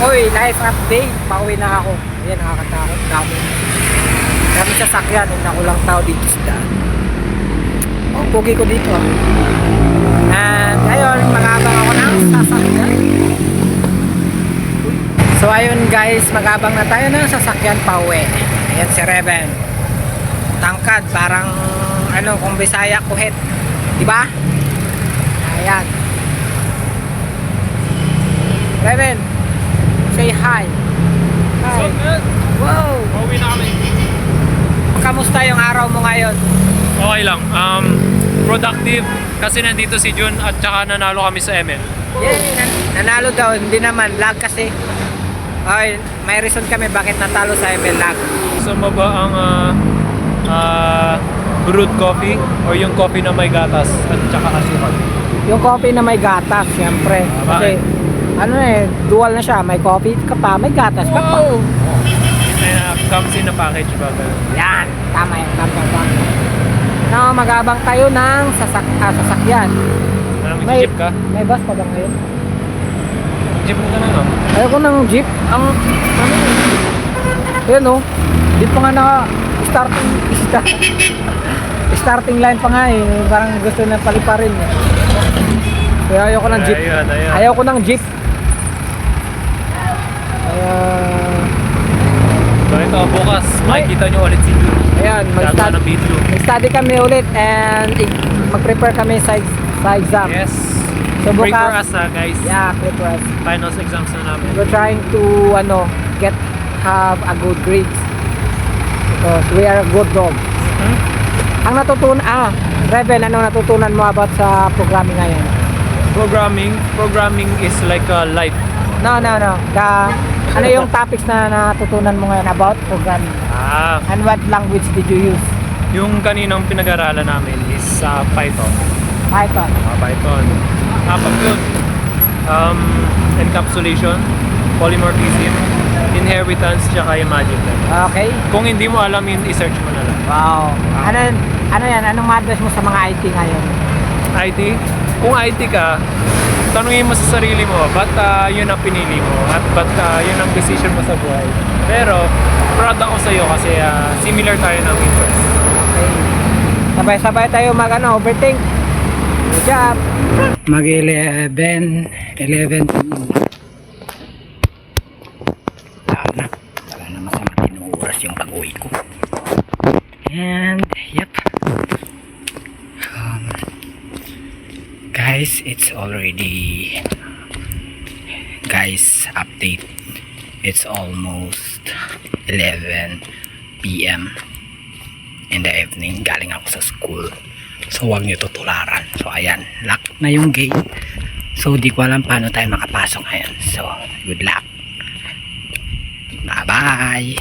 Hoy, life update. Pauwi na ako. Ayan, nakakatakot. Dami sasakyan. Hindi ko lang tao dito sa daan. Oh, pugi ko dito. And ngayon, mag-abang ako ng sasakyan. So ayun guys, mag-abang na tayo ng sasakyan pauwi. Ayan si Reven. Tangkad, parang ano, kung Bisaya kuhit. Diba? Ayan. Reven, say hi. Hi. So good. Wow. Pauwi na kami. Kamusta yung araw mo ngayon? Okay lang. Productive. Kasi nandito si Jun at saka nanalo kami sa ML. Yay, nanalo daw. Hindi naman, lag kasi. Ay, may reason kami bakit natalo sa ML lag. Gusto mo ba ang brewed coffee or yung coffee na may gatas at saka asukal? Yung coffee na may gatas, syempre. Kasi, ano dual na siya. May coffee ka pa, may gatas ka pa. Comes in a package ba? Yan, tama yan. Tama. No, mag-abang tayo ng sasakyan. May jeep ka? May bus pa ba ngayon? Jeep mo ka na lang. Ayoko ng jeep. Ang ano yun o. Jeep pa nga na starting line pa nga eh. Parang gusto na paliparin eh. Kaya ayoko ng jeep. Ayun. Ayoko ng jeep. Kaya So ito, bukas makikita nyo ulit si Jun. ayan, Gagawa ng video. mag-study kami ulit and mag-prepare kami sa exam. Yes. So Pray for bukas, us guys. yeah, prepare us. Finals exams na namin. We're trying to have a good grades because we are a good dog. Ang Reven, ano natutunan mo about sa programming ngayon? Programming is like a life. No. Ano yung topics na natutunan mo ngayon about programming? And what language did you use? Yung kaninang pinag-aralan namin is Python. Python. Python. Apat yun. Encapsulation, polymorphism, inheritance, tsaka yung magic. Okay. Kung hindi mo alam yun, i-search mo na lang. Wow. Ano yan? Anong ma-advise mo sa mga IT ngayon? IT? Kung IT ka, tanungin mo sa sarili mo, ba't yun ang pinili mo? At ba't yun ang decision mo sa buhay? Pero, proud ako sa'yo kasi similar tayo ng interest. Okay. Sabay-sabay tayo overthink. Good job. Mag-11 wala na masama tinuoras yung pag-uwi ko. And yep, guys, it's already update, it's almost 11 PM in the evening. Galing ako sa school, so huwag nyo tutularan. So ayan, lock na yung gate, so di ko alam paano tayo makapasok ngayon. So good luck, bye bye.